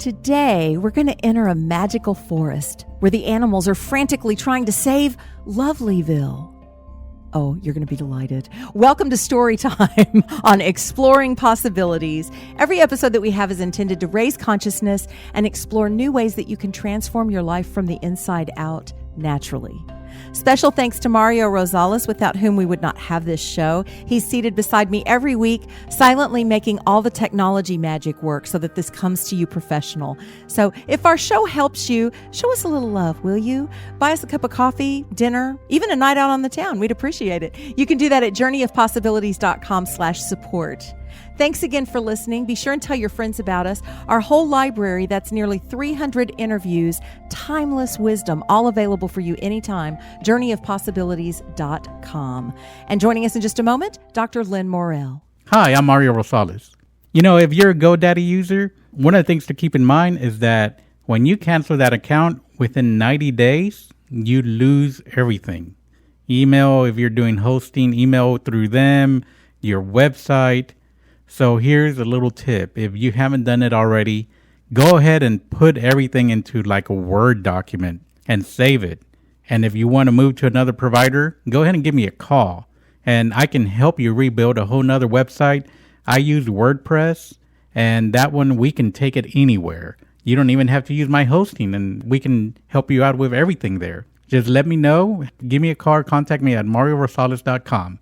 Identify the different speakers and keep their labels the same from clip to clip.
Speaker 1: Today, we're going to enter a magical forest where the animals are frantically trying to save Lovelyville. Oh, you're going to be delighted. Welcome to Story Time on Exploring Possibilities. Every episode that we have is intended to raise consciousness and explore new ways that you can transform your life from the inside out naturally. Special thanks to Mario Rosales, without whom we would not have this show. He's seated beside me every week, silently making all the technology magic work so that this comes to you professional. So if our show helps you, show us a little love, will you? Buy us a cup of coffee, dinner, even a night out on the town. We'd appreciate it. You can do that at journeyofpossibilities.com/support. Thanks again for listening. Be sure and tell your friends about us. Our whole library, that's nearly 300 interviews, timeless wisdom, all available for you anytime, journeyofpossibilities.com. And joining us in just a moment, Dr. Lin Morel.
Speaker 2: Hi, I'm Mario Rosales. You know, if you're a GoDaddy user, one of the things to keep in mind is that when you cancel that account within 90 days, you lose everything. Email, if you're doing hosting, email through them, your website. So here's a little tip. If you haven't done it already, go ahead and put everything into like a Word document and save it. And if you want to move to another provider, go ahead and give me a call and I can help you rebuild a whole nother website. I use WordPress, and that one we can take it anywhere. You don't even have to use my hosting, and we can help you out with everything there. Just let me know. Give me a call. Contact me at mariorosales.com.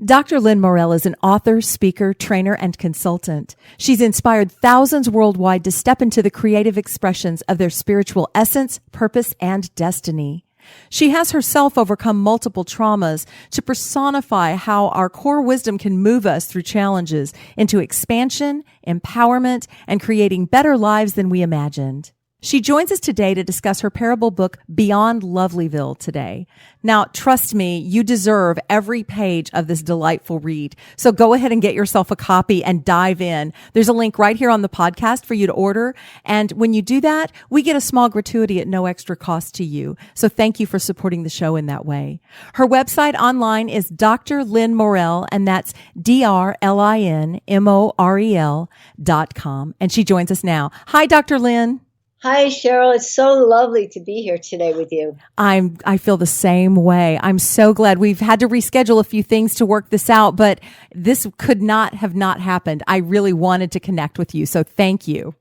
Speaker 1: Dr. Lin Morel is an author, speaker, trainer, and consultant. She's inspired thousands worldwide to step into the creative expressions of their spiritual essence, purpose, and destiny. She has herself overcome multiple traumas to personify how our core wisdom can move us through challenges into expansion, empowerment, and creating better lives than we imagined. She joins us today to discuss her parable book, Beyond Lovelyville, today. Now, trust me, you deserve every page of this delightful read. So go ahead and get yourself a copy and dive in. There's a link right here on the podcast for you to order. And when you do that, we get a small gratuity at no extra cost to you. So thank you for supporting the show in that way. Her website online is Dr. Lin Morel, and that's DrLinMorel.com. And she joins us now. Hi, Dr. Lin.
Speaker 3: Hi, Sheryl. It's so lovely to be here today with you.
Speaker 1: I feel the same way. I'm so glad. We've had to reschedule a few things to work this out, but this could not have not happened. I really wanted to connect with you, so thank you.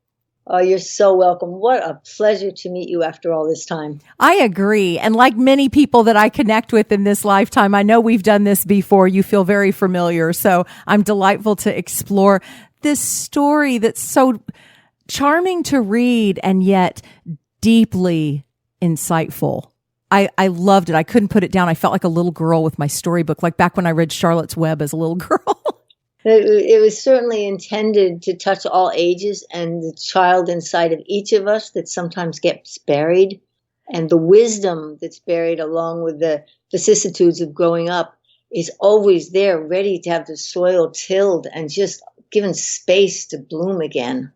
Speaker 3: Oh, you're so welcome. What a pleasure to meet you after all this time.
Speaker 1: I agree. And like many people that I connect with in this lifetime, I know we've done this before. You feel very familiar. So I'm delightful to explore this story that's so charming to read and yet deeply insightful. I loved it. I couldn't put it down. I felt like a little girl with my storybook, like back when I read Charlotte's Web as a little girl.
Speaker 3: It was certainly intended to touch all ages and the child inside of each of us that sometimes gets buried, and the wisdom that's buried along with the vicissitudes of growing up is always there, ready to have the soil tilled and just given space to bloom again.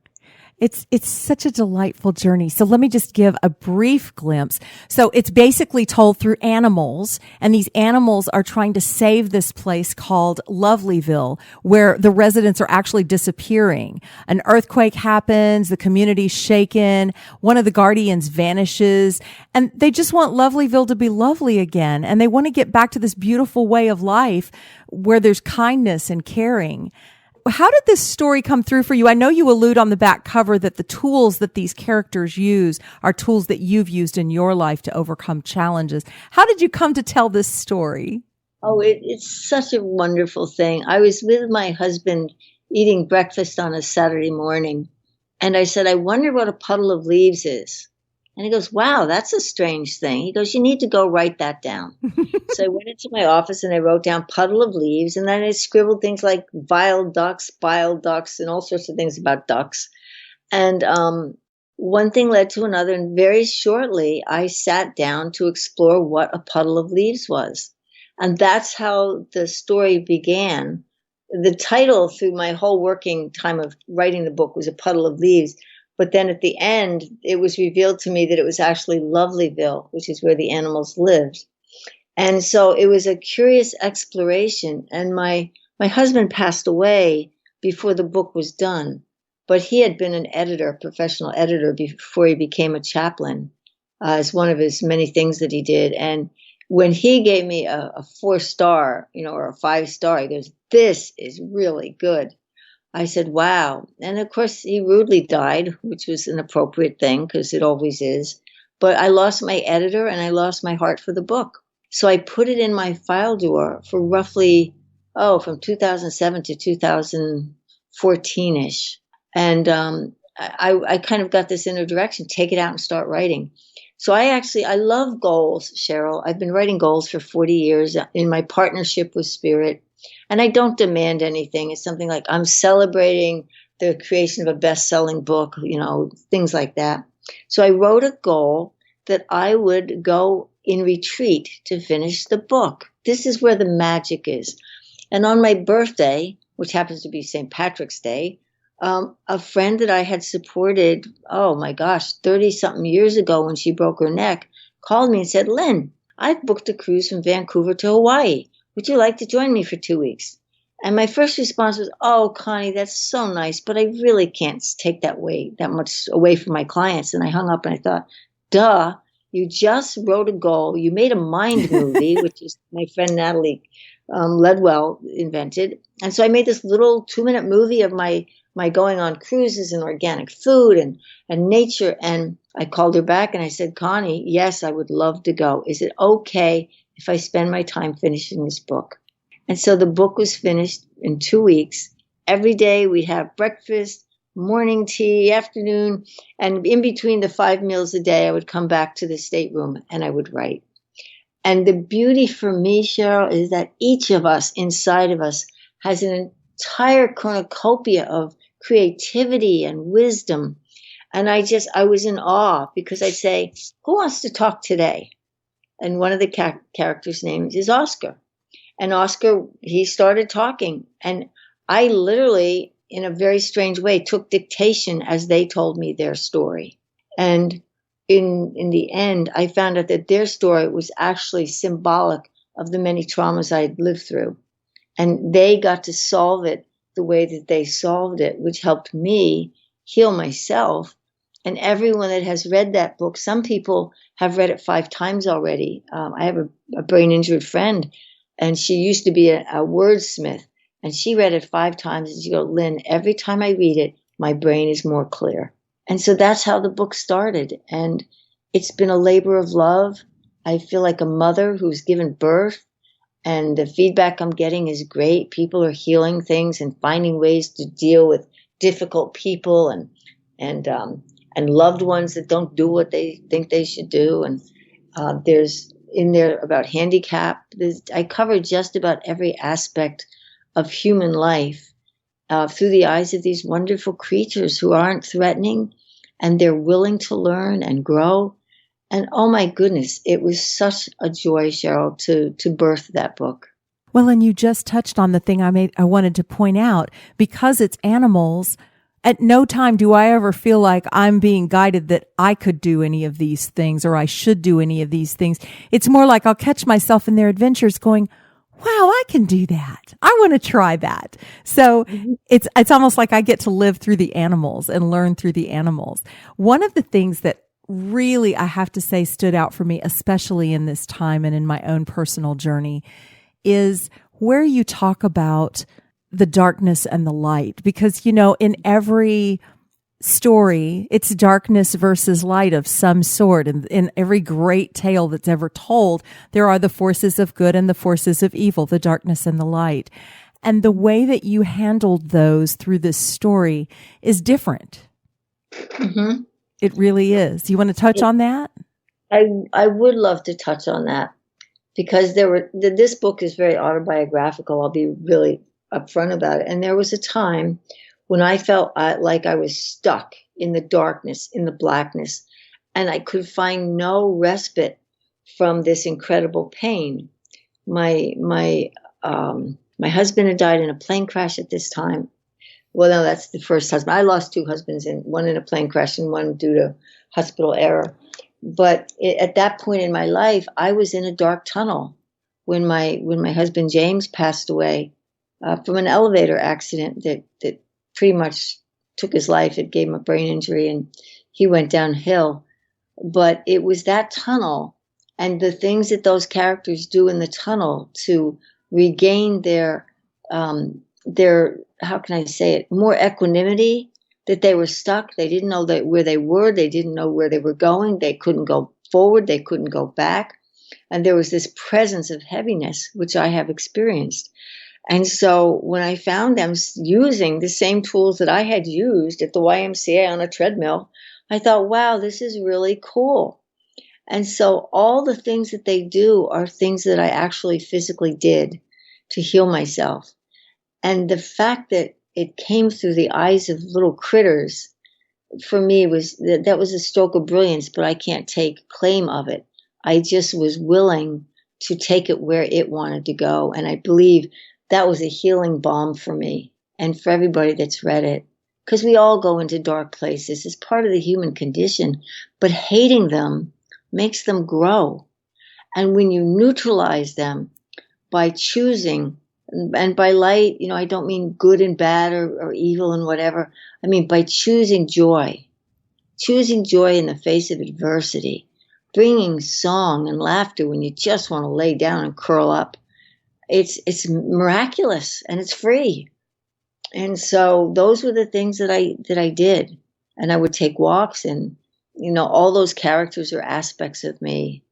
Speaker 1: It's such a delightful journey. So let me just give a brief glimpse. So it's basically told through animals, and these animals are trying to save this place called Lovelyville, where the residents are actually disappearing. An earthquake happens, the community's shaken, one of the guardians vanishes, and they just want Lovelyville to be lovely again, and they want to get back to this beautiful way of life where there's kindness and caring. How did this story come through for you? I know you allude on the back cover that the tools that these characters use are tools that you've used in your life to overcome challenges. How did you come to tell this story?
Speaker 3: Oh, it's such a wonderful thing. I was with my husband eating breakfast on a Saturday morning, and I said, I wonder what a puddle of leaves is. And he goes, wow, that's a strange thing. He goes, you need to go write that down. So I went into my office and I wrote down puddle of leaves. And then I scribbled things like vile ducks, bile ducks, and all sorts of things about ducks. And one thing led to another. And very shortly, I sat down to explore what a puddle of leaves was. And that's how the story began. The title through my whole working time of writing the book was A Puddle of Leaves. But then at the end, it was revealed to me that it was actually Lovelyville, which is where the animals lived. And so it was a curious exploration. And my husband passed away before the book was done. but he had been an editor, professional editor, before he became a chaplain, as one of his many things that he did. And when he gave me a 4-star, or a 5-star, he goes, "This is really good." I said, "Wow." And of course, he rudely died, which was an appropriate thing because it always is. But I lost my editor and I lost my heart for the book. So I put it in my file drawer for roughly, from 2007 to 2014-ish. And I kind of got this inner direction, take it out and start writing. So I love goals, Sheryl. I've been writing goals for 40 years in my partnership with Spirit. And I don't demand anything. It's something like I'm celebrating the creation of a best-selling book, things like that. So I wrote a goal that I would go in retreat to finish the book. This is where the magic is. And on my birthday, which happens to be St. Patrick's Day, a friend that I had supported, 30-something years ago when she broke her neck, called me and said, "Lynn, I've booked a cruise from Vancouver to Hawaii. Would you like to join me for 2 weeks?" And my first response was, "Oh, Connie, that's so nice, but I really can't take that much away from my clients." And I hung up and I thought, duh, you just wrote a goal. You made a mind movie, which is my friend Natalie Ledwell invented. And so I made this little 2-minute movie of my going on cruises and organic food and nature. And I called her back and I said, "Connie, yes, I would love to go. Is it okay if I spend my time finishing this book?" And so the book was finished in 2 weeks. Every day we'd have breakfast, morning tea, afternoon, and in between the 5 meals a day, I would come back to the stateroom and I would write. And the beauty for me, Sheryl, is that each of us inside of us has an entire cornucopia of creativity and wisdom. And I was in awe because I'd say, "Who wants to talk today?" And one of the characters' names is Oscar. And Oscar, he started talking. And I literally, in a very strange way, took dictation as they told me their story. And in the end, I found out that their story was actually symbolic of the many traumas I had lived through. And they got to solve it the way that they solved it, which helped me heal myself. And everyone that has read that book, some people have read it 5 times already. I have a brain-injured friend, and she used to be a wordsmith, and she read it 5 times, and she goes, "Lynn, every time I read it, my brain is more clear." And so that's how the book started. And it's been a labor of love. I feel like a mother who's given birth, and the feedback I'm getting is great. People are healing things and finding ways to deal with difficult people and loved ones that don't do what they think they should do. And there's in there about handicap. I cover just about every aspect of human life through the eyes of these wonderful creatures who aren't threatening, and they're willing to learn and grow. And oh my goodness, it was such a joy, Sheryl, to birth that book.
Speaker 1: Well, and you just touched on the thing I wanted to point out. Because it's animals, at no time do I ever feel like I'm being guided that I could do any of these things or I should do any of these things. It's more like I'll catch myself in their adventures going, "Wow, I can do that. I want to try that." So it's almost like I get to live through the animals and learn through the animals. One of the things that really, I have to say, stood out for me, especially in this time and in my own personal journey, is where you talk about the darkness and the light. Because, in every story, it's darkness versus light of some sort. And in every great tale that's ever told, there are the forces of good and the forces of evil, the darkness and the light. And the way that you handled those through this story is different.
Speaker 3: Mm-hmm.
Speaker 1: It really is. You want to touch on that?
Speaker 3: I would love to touch on that because this book is very autobiographical. I'll be really upfront about it. And there was a time when I felt like I was stuck in the darkness, in the blackness, and I could find no respite from this incredible pain. My husband had died in a plane crash at this time. Well, no, that's the first husband. I lost 2 husbands, one in a plane crash and one due to hospital error. But at that point in my life, I was in a dark tunnel when my husband James passed away from an elevator accident that pretty much took his life. It gave him a brain injury and he went downhill. But it was that tunnel and the things that those characters do in the tunnel to regain their, how can I say it, more equanimity, that they were stuck. They didn't know where they were. They didn't know where they were going. They couldn't go forward. They couldn't go back. And there was this presence of heaviness, which I have experienced. And so when I found them using the same tools that I had used at the YMCA on a treadmill, I thought, wow, this is really cool. And so all the things that they do are things that I actually physically did to heal myself. And the fact that it came through the eyes of little critters, for me, that was a stroke of brilliance, but I can't take claim of it. I just was willing to take it where it wanted to go. And I believe that was a healing balm for me and for everybody that's read it. Because we all go into dark places. It's part of the human condition. But hating them makes them grow. And when you neutralize them by choosing, and by light, I don't mean good and bad or evil and whatever. I mean by choosing joy in the face of adversity, bringing song and laughter when you just want to lay down and curl up. It's miraculous and it's free. And so those were the things that I did. And I would take walks and, all those characters are aspects of me.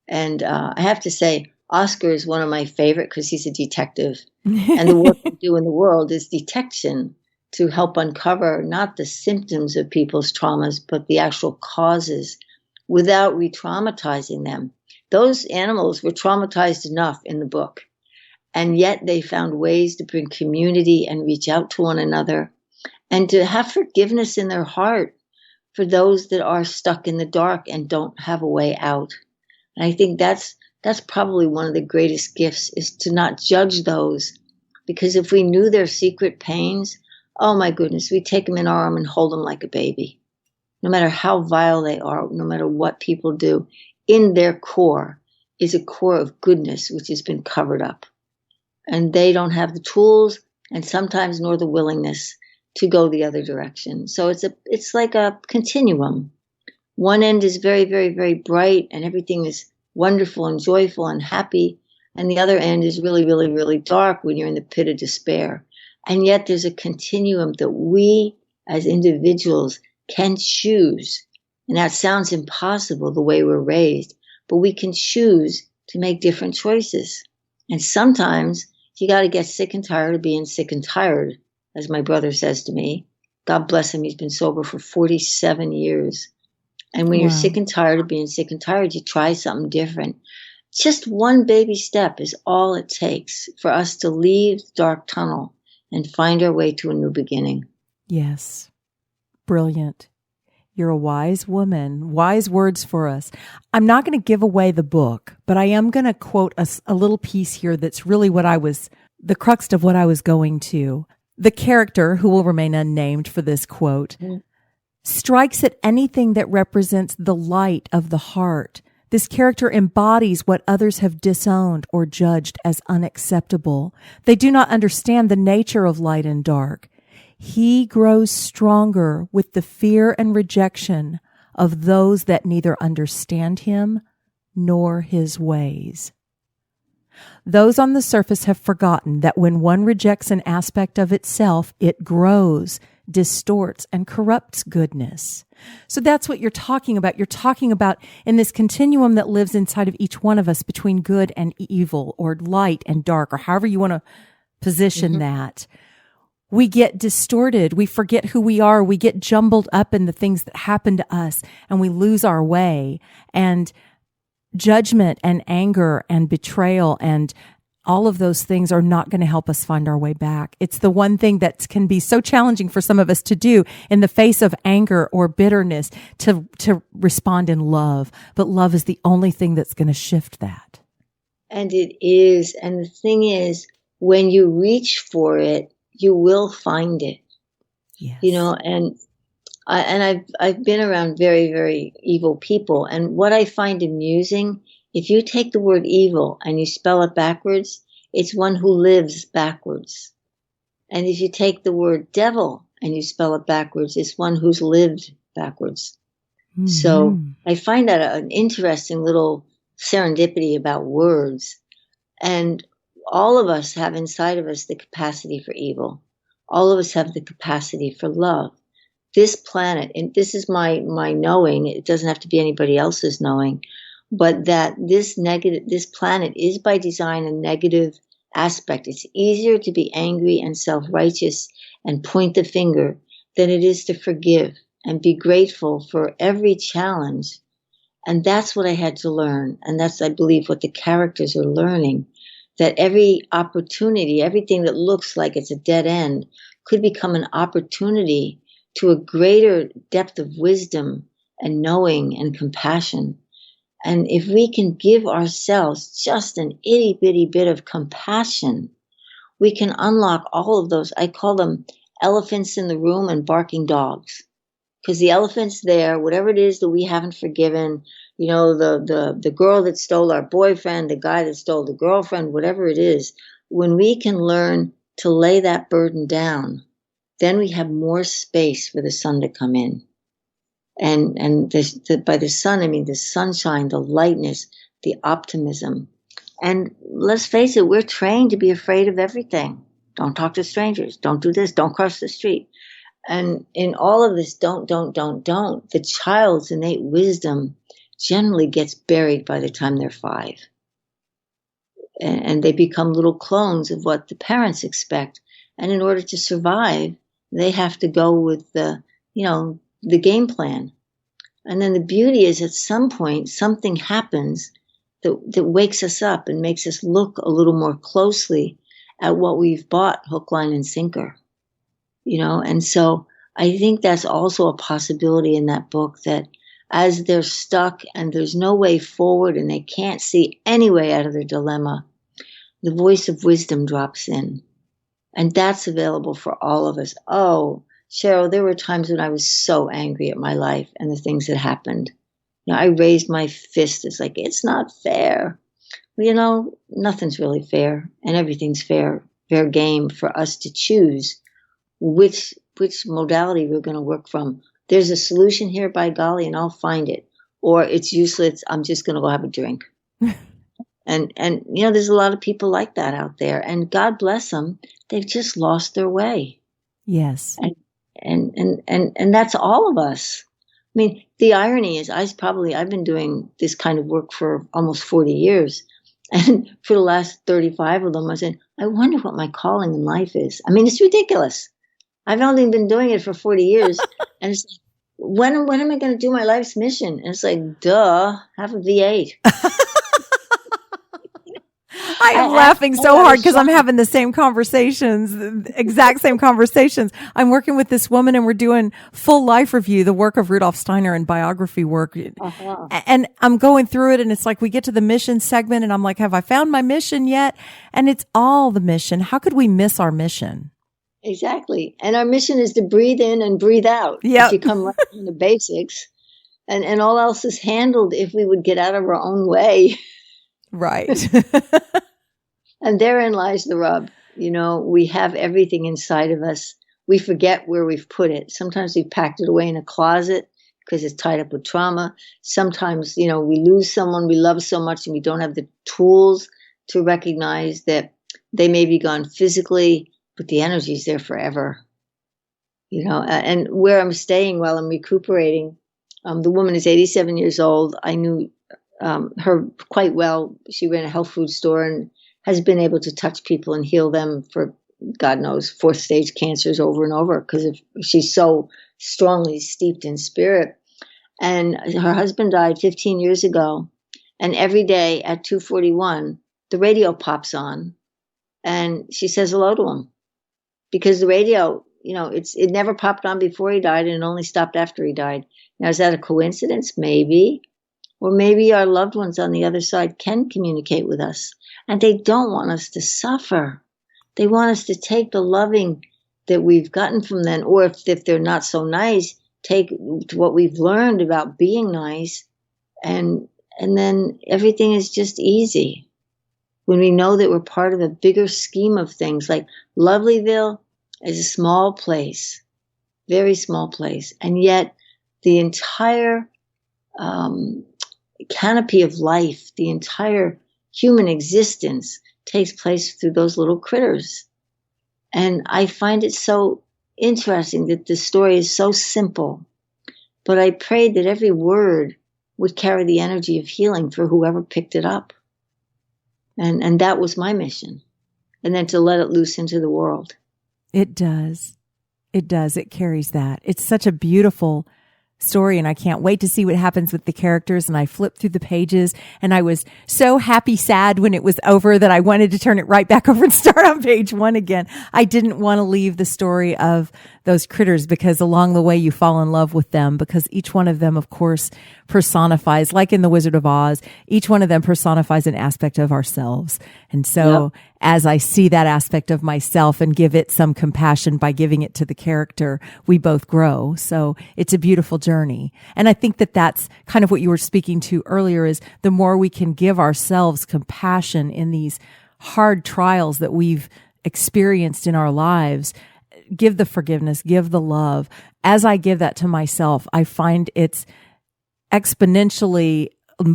Speaker 3: And I have to say, Oscar is one of my favorite because he's a detective. And the work we do in the world is detection to help uncover not the symptoms of people's traumas, but the actual causes without re-traumatizing them. Those animals were traumatized enough in the book. And yet they found ways to bring community and reach out to one another and to have forgiveness in their heart for those that are stuck in the dark and don't have a way out. And I think that's probably one of the greatest gifts, is to not judge those. Because if we knew their secret pains, oh my goodness, we take them in our arm and hold them like a baby. No matter how vile they are, no matter what people do, in their core is a core of goodness which has been covered up. And they don't have the tools and sometimes nor the willingness to go the other direction. So it's like a continuum. One end is very, very, very bright and everything is wonderful and joyful and happy. And the other end is really, really, really dark when you're in the pit of despair. And yet there's a continuum that we as individuals can choose. And that sounds impossible the way we're raised, but we can choose to make different choices. And sometimes you got to get sick and tired of being sick and tired, as my brother says to me. God bless him. He's been sober for 47 years. And when you're sick and tired of being sick and tired, you try something different. Just one baby step is all it takes for us to leave the dark tunnel and find our way to a new beginning.
Speaker 1: Yes. Brilliant. You're a wise woman. Wise words for us. I'm not going to give away the book, but I am going to quote a little piece here that's really the crux of what I was going to. The character, who will remain unnamed for this quote, strikes at anything that represents the light of the heart. This character embodies what others have disowned or judged as unacceptable. They do not understand the nature of light and dark. He grows stronger with the fear and rejection of those that neither understand him nor his ways. Those on the surface have forgotten that when one rejects an aspect of itself, it grows, distorts, and corrupts goodness. So that's what you're talking about. You're talking about in this continuum that lives inside of each one of us between good and evil, or light and dark, or however you want to position that. We get distorted. We forget who we are. We get jumbled up in the things that happen to us, and we lose our way. And judgment and anger and betrayal and all of those things are not going to help us find our way back. It's the one thing that can be so challenging for some of us to do in the face of anger or bitterness, to respond in love. But love is the only thing that's going to shift that.
Speaker 3: And it is. And the thing is, when you reach for it, you will find it.
Speaker 1: Yes.
Speaker 3: And I've been around very, very evil people. And what I find amusing, if you take the word evil and you spell it backwards, it's one who lives backwards. And if you take the word devil and you spell it backwards, it's one who's lived backwards. So I find that an interesting little serendipity about words. And all of us have inside of us the capacity for evil. All of us have the capacity for love. This planet, and this is my knowing, it doesn't have to be anybody else's knowing, but that this planet is by design a negative aspect. It's easier to be angry and self-righteous and point the finger than it is to forgive and be grateful for every challenge. And that's what I had to learn. And that's, I believe, what the characters are learning, that every opportunity, everything that looks like it's a dead end, could become an opportunity to a greater depth of wisdom and knowing and compassion. And if we can give ourselves just an itty bitty bit of compassion, we can unlock all of those. I call them elephants in the room and barking dogs. Because the elephant's there, whatever it is that we haven't forgiven, the girl that stole our boyfriend, the guy that stole the girlfriend, whatever it is, when we can learn to lay that burden down, then we have more space for the sun to come in. And by the sun, I mean the sunshine, the lightness, the optimism. And let's face it, we're trained to be afraid of everything. Don't talk to strangers. Don't do this. Don't cross the street. And in all of this, don't, the child's innate wisdom generally gets buried by the time they're 5. And they become little clones of what the parents expect. And in order to survive, they have to go with the game plan. And then the beauty is at some point, something happens that wakes us up and makes us look a little more closely at what we've bought hook, line, and sinker. And so I think that's also a possibility in that book, that as they're stuck and there's no way forward and they can't see any way out of their dilemma, the voice of wisdom drops in. And that's available for all of us. Oh, Sheryl, there were times when I was so angry at my life and the things that happened. I raised my fist. It's like, it's not fair. Well, nothing's really fair, and everything's fair game for us to choose which modality we're going to work from. There's a solution here, by golly, and I'll find it. Or it's useless. I'm just going to go have a drink. And there's a lot of people like that out there, and God bless them. They've just lost their way.
Speaker 1: Yes.
Speaker 3: And that's all of us. I mean, the irony is I've been doing this kind of work for almost 40 years. And for the last 35 of them, I said, I wonder what my calling in life is. I mean, it's ridiculous. I've only been doing it for 40 years. And it's like, when am I going to do my life's mission? And it's like, duh, have a V8.
Speaker 1: I am laughing so hard because I'm having the same conversations, the exact same conversations. I'm working with this woman and we're doing full life review, the work of Rudolf Steiner and biography work. Uh-huh. And I'm going through it and it's like we get to the mission segment and I'm like, have I found my mission yet? And it's all the mission. How could we miss our mission?
Speaker 3: Exactly. And our mission is to breathe in and breathe out.
Speaker 1: Yep.
Speaker 3: If you come right from the basics. And all else is handled if we would get out of our own way.
Speaker 1: Right.
Speaker 3: And therein lies the rub. We have everything inside of us. We forget where we've put it. Sometimes we've packed it away in a closet because it's tied up with trauma. Sometimes, we lose someone we love so much and we don't have the tools to recognize that they may be gone physically, but the energy is there forever. And where I'm staying while I'm recuperating, the woman is 87 years old. I knew her quite well. She ran a health food store and has been able to touch people and heal them for, God knows, 4th stage cancers over and over because she's so strongly steeped in spirit. And her husband died 15 years ago. And every day at 2:41, the radio pops on and she says hello to him because the radio, it never popped on before he died and it only stopped after he died. Now, is that a coincidence? Maybe. Or maybe our loved ones on the other side can communicate with us. And they don't want us to suffer. They want us to take the loving that we've gotten from them, or if they're not so nice, take what we've learned about being nice, and then everything is just easy. When we know that we're part of a bigger scheme of things, like Lovelyville is a small place, very small place. And yet the entire canopy of life, the entire human existence takes place through those little critters. And I find it so interesting that the story is so simple, but I prayed that every word would carry the energy of healing for whoever picked it up. And that was my mission. And then to let it loose into the world.
Speaker 1: It does. It does. It carries that. It's such a beautiful story, and I can't wait to see what happens with the characters. And I flipped through the pages, and I was so happy, sad when it was over that I wanted to turn it right back over and start on page 1 again. I didn't want to leave the story of those critters, because along the way you fall in love with them, because each one of them, of course, personifies, like in The Wizard of Oz, each one of them personifies an aspect of ourselves. And so as I see that aspect of myself and give it some compassion by giving it to the character, we both grow. So it's a beautiful journey. And I think that that's kind of what you were speaking to earlier, is the more we can give ourselves compassion in these hard trials that we've experienced in our lives, give the forgiveness, give the love. As I give that to myself, I find it's exponentially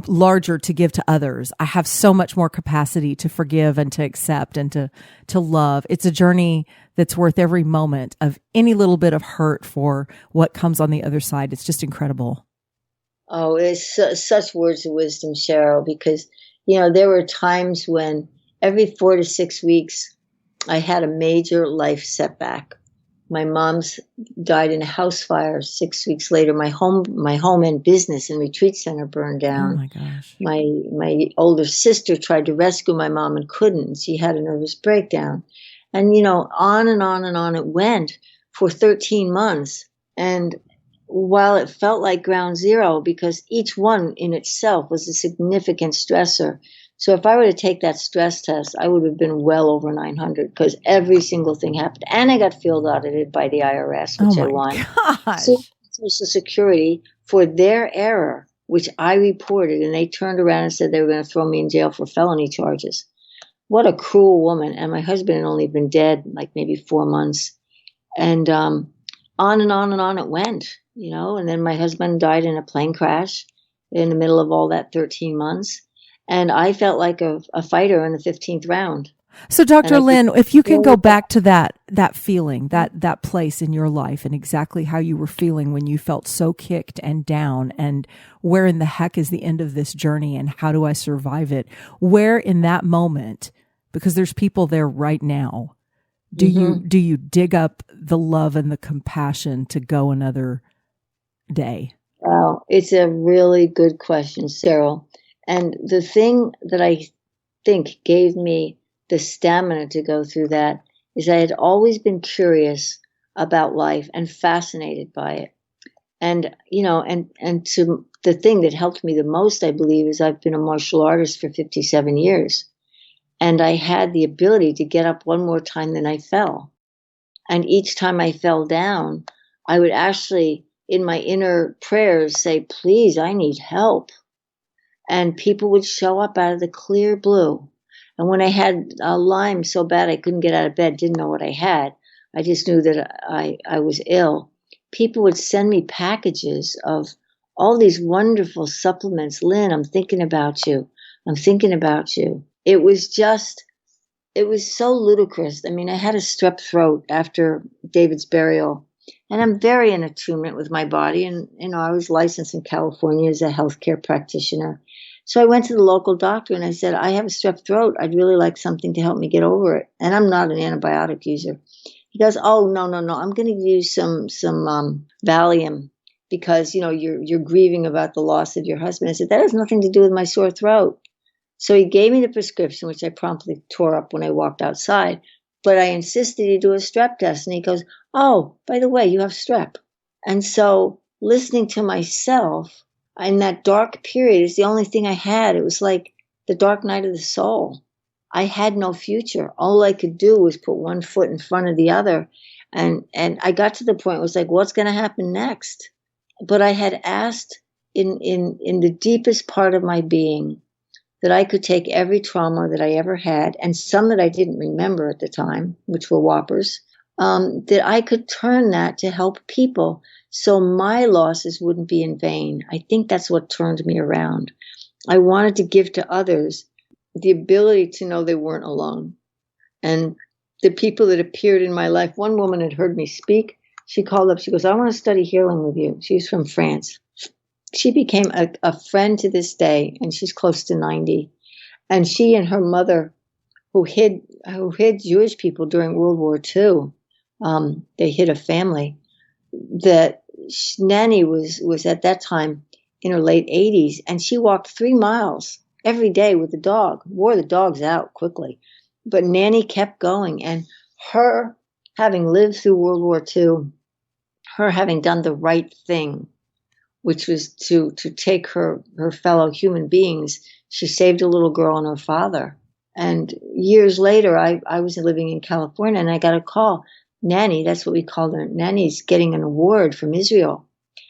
Speaker 1: larger to give to others. I have so much more capacity to forgive and to accept and to love. It's a journey that's worth every moment of any little bit of hurt for what comes on the other side. It's just incredible.
Speaker 3: Oh, it's such words of wisdom, Cheryl, because, there were times when every 4 to 6 weeks I had a major life setback. My mom's died in a house fire. 6 weeks later, my home and business and retreat center burned down.
Speaker 1: Oh my gosh.
Speaker 3: My older sister tried to rescue my mom and couldn't. She had a nervous breakdown. And, on and on and on it went for 13 months. And while it felt like ground zero, because each one in itself was a significant stressor. So if I were to take that stress test, I would have been well over 900, because every single thing happened. And I got field audited by the IRS, which I won.
Speaker 1: Gosh.
Speaker 3: So Social Security for their error, which I reported, and they turned around and said they were going to throw me in jail for felony charges. What a cruel woman. And my husband had only been dead like maybe 4 months. And on and on and on it went, And then my husband died in a plane crash in the middle of all that 13 months. And I felt like a fighter in the 15th round.
Speaker 1: So Dr. Lin, if you can go back to that feeling, that place in your life, and exactly how you were feeling when you felt so kicked and down, and where in the heck is the end of this journey and how do I survive it? Where in that moment, because there's people there right now, do you dig up the love and the compassion to go another day?
Speaker 3: Wow, it's a really good question, Cheryl. And the thing that I think gave me the stamina to go through that is I had always been curious about life and fascinated by it. And, and to the thing that helped me the most, I believe, is I've been a martial artist for 57 years. And I had the ability to get up one more time than I fell. And each time I fell down, I would actually, in my inner prayers, say, please, I need help. And people would show up out of the clear blue. And when I had Lyme so bad I couldn't get out of bed, didn't know what I had, I just knew that I was ill. People would send me packages of all these wonderful supplements. Lynn, I'm thinking about you. I'm thinking about you. It was so ludicrous. I mean, I had a strep throat after David's burial. And I'm very in attunement with my body. And, I was licensed in California as a healthcare practitioner. So I went to the local doctor and I said, I have a strep throat. I'd really like something to help me get over it. And I'm not an antibiotic user. He goes, oh, no. I'm going to use some Valium because, you're grieving about the loss of your husband. I said, that has nothing to do with my sore throat. So he gave me the prescription, which I promptly tore up when I walked outside. But I insisted he do a strep test. And he goes, oh, by the way, you have strep. And so listening to myself in that dark period is the only thing I had. It was like the dark night of the soul. I had no future. All I could do was put one foot in front of the other. And I got to the point where it was like, what's going to happen next? But I had asked in the deepest part of my being that I could take every trauma that I ever had, and some that I didn't remember at the time, which were whoppers, that I could turn that to help people so my losses wouldn't be in vain. I think that's what turned me around. I wanted to give to others the ability to know they weren't alone. And the people that appeared in my life, one woman had heard me speak. She called up, she goes, I want to study healing with you. She's from France. She became a friend to this day, and she's close to 90. And she and her mother, who hid Jewish people during World War II, they hid a family. That Nanny was at that time in her late 80s, and she walked 3 miles every day with the dog, wore the dogs out quickly. But Nanny kept going, and her having lived through World War II, her having done the right thing, which was to take her fellow human beings, she saved a little girl and her father. And years later, I was living in California, and I got a call. Nanny, that's what we called her. Nanny's getting an award from Israel.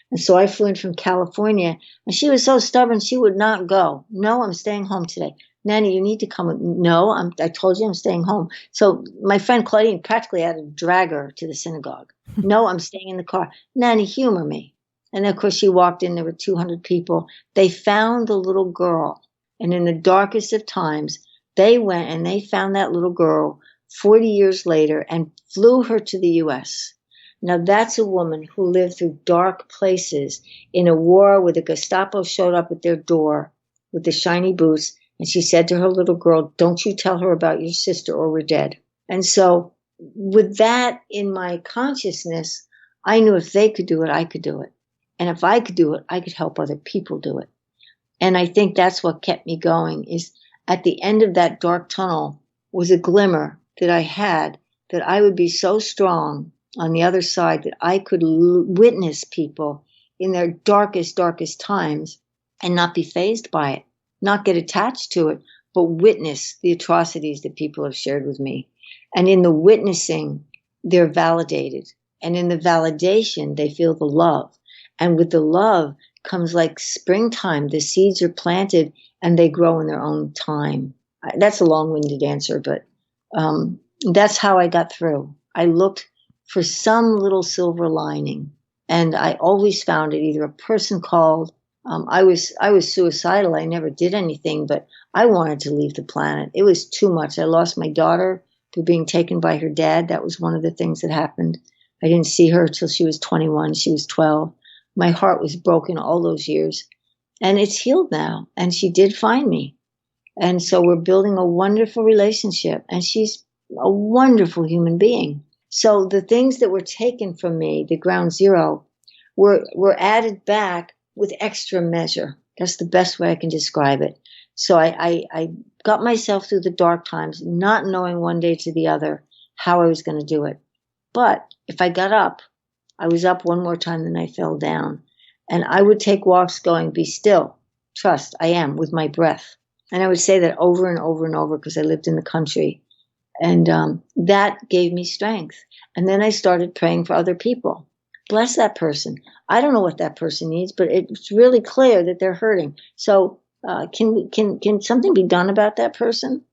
Speaker 3: And so I flew in from California, and she was so stubborn, she would not go. No, I'm staying home today. Nanny, you need to come. No, I told you I'm staying home. So my friend Claudine practically had to drag her to the synagogue. No, I'm staying in the car. Nanny, humor me. And of course, she walked in, there were 200 people. They found the little girl. And in the darkest of times, they went and they found that little girl 40 years later and flew her to the U.S. Now, that's a woman who lived through dark places in a war where the Gestapo showed up at their door with the shiny boots. And she said to her little girl, don't you tell her about your sister or we're dead. And so with that in my consciousness, I knew if they could do it, I could do it. And if I could do it, I could help other people do it. And I think that's what kept me going, is at the end of that dark tunnel was a glimmer that I had, that I would be so strong on the other side that I could witness people in their darkest, darkest times and not be fazed by it, not get attached to it, but witness the atrocities that people have shared with me. And in the witnessing, they're validated. And in the validation, they feel the love. And with the love comes like springtime. The seeds are planted and they grow in their own time. That's a long-winded answer, but that's how I got through. I looked for some little silver lining, and I always found it. Either a person called. I was suicidal. I never did anything, but I wanted to leave the planet. It was too much. I lost my daughter through being taken by her dad. That was one of the things that happened. I didn't see her till she was 21. She was 12. My heart was broken all those years, and it's healed now. And she did find me. And so we're building a wonderful relationship, and she's a wonderful human being. So the things that were taken from me, the ground zero, were added back with extra measure. That's the best way I can describe it. So I got myself through the dark times, not knowing one day to the other how I was going to do it. But if I got up, I was up one more time than I fell down. And I would take walks going, be still, trust, I am, with my breath. And I would say that over and over and over because I lived in the country. And that gave me strength. And then I started praying for other people. Bless that person. I don't know what that person needs, but it's really clear that they're hurting. So can something be done about that person?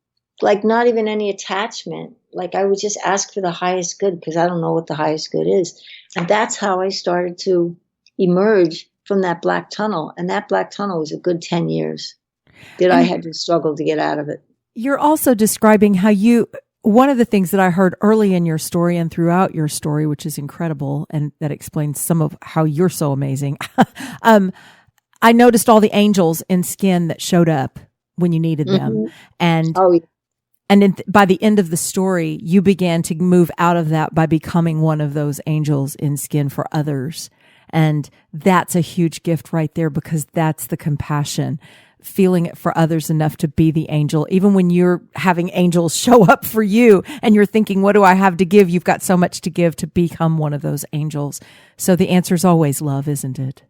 Speaker 3: Like not even any attachment. Like I would just ask for the highest good because I don't know what the highest good is. And that's how I started to emerge from that black tunnel. And that black tunnel was a good 10 years that I had to struggle to get out of it.
Speaker 1: You're also describing how one of the things that I heard early in your story and throughout your story, which is incredible, and that explains some of how you're so amazing. I noticed all the angels in skin that showed up when you needed them. And by the end of the story, you began to move out of that by becoming one of those angels in skin for others. And that's a huge gift right there, because that's the compassion, feeling it for others enough to be the angel. Even when you're having angels show up for you and you're thinking, what do I have to give? You've got so much to give to become one of those angels. So the answer is always love, isn't it?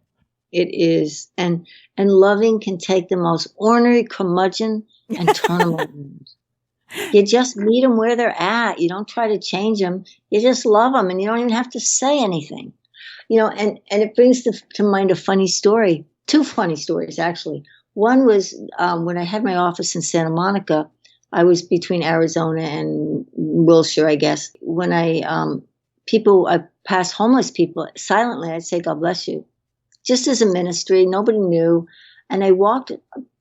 Speaker 3: It is. And loving can take the most ornery curmudgeon and turn them around. You just meet them where they're at. You don't try to change them. You just love them, and you don't even have to say anything. You know, and it brings to mind a funny story. Two funny stories, actually. One was when I had my office in Santa Monica. I was between Arizona and Wilshire, I guess. When I people, I pass homeless people silently. I'd say, God bless you. Just as a ministry, nobody knew. And I walked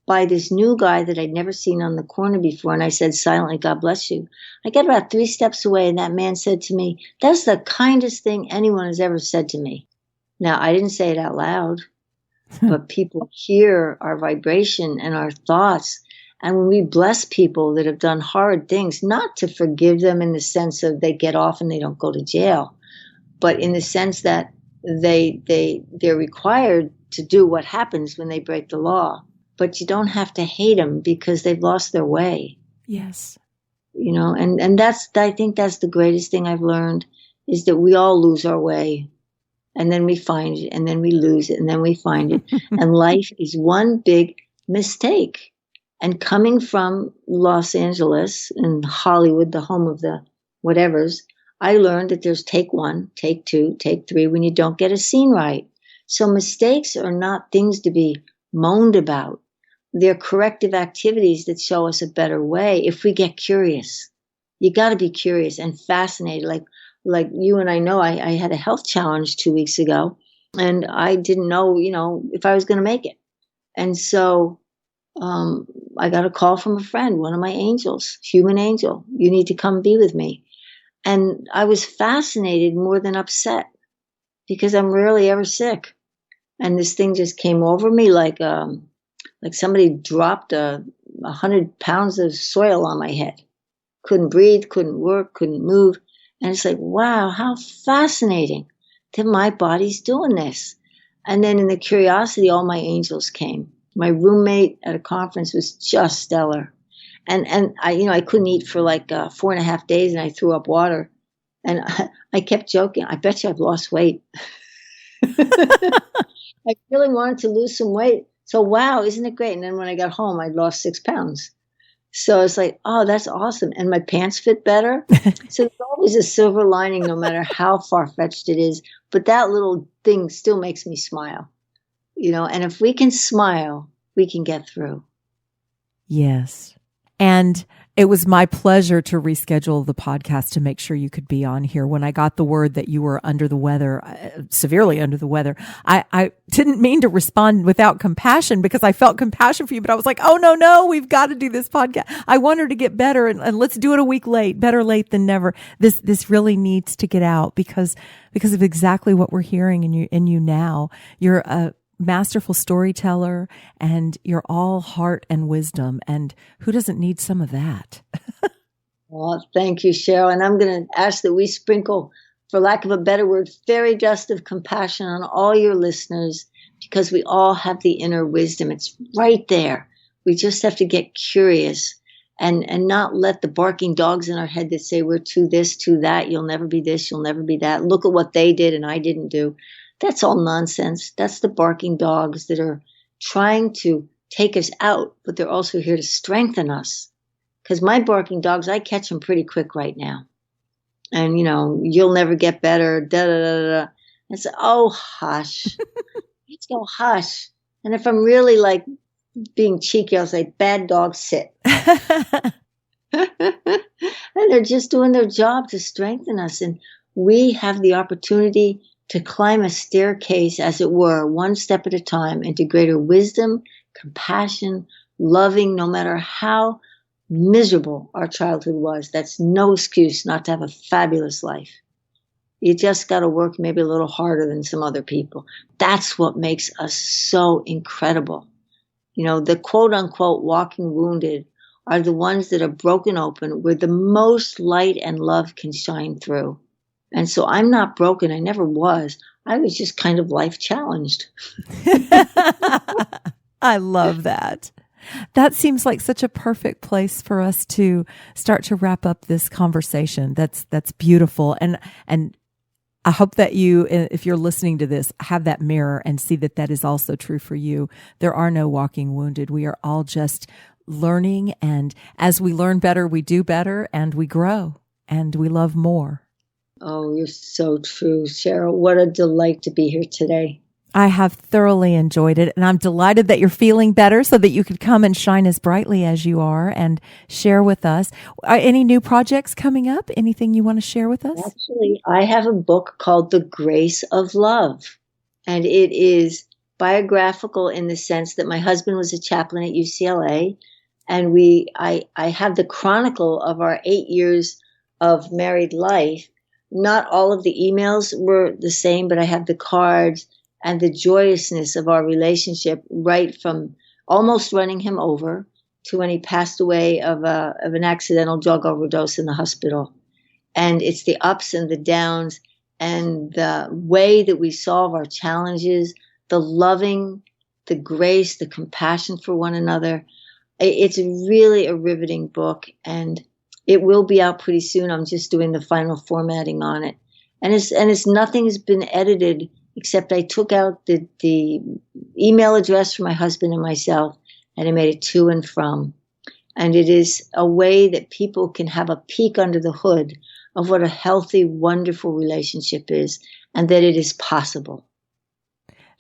Speaker 3: by this new guy that I'd never seen on the corner before. And I said silently, God bless you. I got about 3 steps away and that man said to me, that's the kindest thing anyone has ever said to me. Now, I didn't say it out loud, but people hear our vibration and our thoughts. And when we bless people that have done hard things, not to forgive them in the sense of they get off and they don't go to jail, but in the sense that they're required to do what happens when they break the law. But you don't have to hate them because they've lost their way.
Speaker 1: Yes.
Speaker 3: And I think that's the greatest thing I've learned, is that we all lose our way. And then we find it, and then we lose it, and then we find it. And life is one big mistake. And coming from Los Angeles and Hollywood, the home of the whatevers, I learned that there's take 1, take 2, take 3 when you don't get a scene right. So mistakes are not things to be moaned about. They're corrective activities that show us a better way if we get curious. You got to be curious and fascinated. Like you and I know, I had a health challenge 2 weeks ago, and I didn't know, if I was going to make it. And so I got a call from a friend, one of my angels, human angel. You need to come be with me. And I was fascinated more than upset because I'm rarely ever sick. And this thing just came over me like somebody dropped 100 pounds of soil on my head. Couldn't breathe, couldn't work, couldn't move. And it's like, wow, how fascinating that my body's doing this. And then in the curiosity, all my angels came. My roommate at a conference was just stellar. And I couldn't eat for 4.5 days, and I threw up water. And I kept joking, I bet you I've lost weight. I really wanted to lose some weight. So, wow, isn't it great? And then when I got home, I'd lost 6 pounds. So it's like, oh, that's awesome. And my pants fit better. So there's always a silver lining, no matter how far-fetched it is. But that little thing still makes me smile. And if we can smile, we can get through.
Speaker 1: Yes. And it was my pleasure to reschedule the podcast to make sure you could be on here. When I got the word that you were under the weather, severely under the weather, I didn't mean to respond without compassion, because I felt compassion for you, but I was like, oh, no, we've got to do this podcast. I want her to get better, and let's do it a week late. Better late than never. This really needs to get out because of exactly what we're hearing in you now. You're a masterful storyteller, and you're all heart and wisdom. And who doesn't need some of that?
Speaker 3: Well, thank you, Sheryl. And I'm going to ask that we sprinkle, for lack of a better word, fairy dust of compassion on all your listeners, because we all have the inner wisdom. It's right there. We just have to get curious and not let the barking dogs in our head that say we're too this, too that, you'll never be this, you'll never be that. Look at what they did and I didn't do. That's all nonsense. That's the barking dogs that are trying to take us out, but they're also here to strengthen us. Because my barking dogs, I catch them pretty quick right now. And, you'll never get better, da-da-da-da. And so, oh, hush. Let's go hush. And if I'm really being cheeky, I'll say, bad dog, sit. And they're just doing their job to strengthen us. And we have the opportunity to climb a staircase, as it were, one step at a time, into greater wisdom, compassion, loving, no matter how miserable our childhood was. That's no excuse not to have a fabulous life. You just got to work maybe a little harder than some other people. That's what makes us so incredible. The quote unquote walking wounded are the ones that are broken open, where the most light and love can shine through. And so I'm not broken. I never was. I was just kind of life challenged.
Speaker 1: I love that. That seems like such a perfect place for us to start to wrap up this conversation. That's beautiful. And I hope that you, if you're listening to this, have that mirror and see that is also true for you. There are no walking wounded. We are all just learning. And as we learn better, we do better, and we grow, and we love more.
Speaker 3: Oh, you're so true, Sheryl. What a delight to be here today.
Speaker 1: I have thoroughly enjoyed it, and I'm delighted that you're feeling better so that you could come and shine as brightly as you are and share with us. Any new projects coming up? Anything you want to share with us?
Speaker 3: Actually, I have a book called The Grace of Love, and it is biographical in the sense that my husband was a chaplain at UCLA, and I have the chronicle of our 8 years of married life. Not all of the emails were the same, but I have the cards and the joyousness of our relationship, right from almost running him over to when he passed away of an accidental drug overdose in the hospital. And it's the ups and the downs and the way that we solve our challenges, the loving, the grace, the compassion for one another. It's really a riveting book, and it will be out pretty soon. I'm just doing the final formatting on it. And it's nothing has been edited except I took out the email address for my husband and myself, and I made it to and from. And it is a way that people can have a peek under the hood of what a healthy, wonderful relationship is, and that it is possible.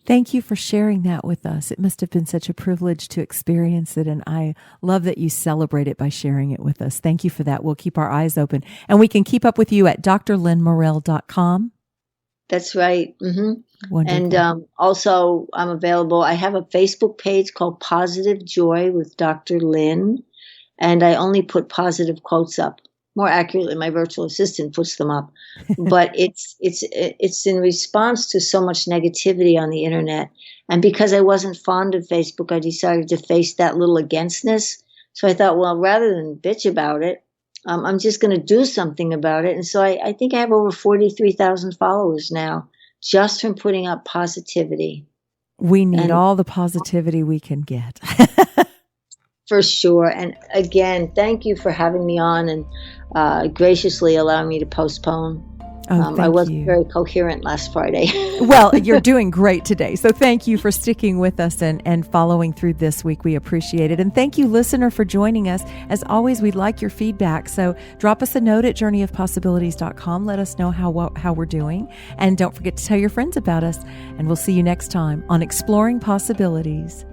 Speaker 1: Thank you for sharing that with us. It must have been such a privilege to experience it, and I love that you celebrate it by sharing it with us. Thank you for that. We'll keep our eyes open. And we can keep up with you at drlinmorel.com.
Speaker 3: That's right. Mm-hmm.
Speaker 1: Wonderful.
Speaker 3: And also, I'm available. I have a Facebook page called Positive Joy with Dr. Lin, and I only put positive quotes up. More accurately, my virtual assistant puts them up. But it's in response to so much negativity on the internet. And because I wasn't fond of Facebook, I decided to face that little againstness. So I thought, well, rather than bitch about it, I'm just going to do something about it. And so I think I have over 43,000 followers now, just from putting up positivity.
Speaker 1: We need all the positivity we can get.
Speaker 3: For sure. And again, thank you for having me on and graciously allowing me to postpone. I wasn't very coherent last Friday.
Speaker 1: Well, you're doing great today. So thank you for sticking with us and following through this week. We appreciate it. And thank you, listener, for joining us. As always, we'd like your feedback. So drop us a note at journeyofpossibilities.com. Let us know how we're doing. And don't forget to tell your friends about us. And we'll see you next time on Exploring Possibilities.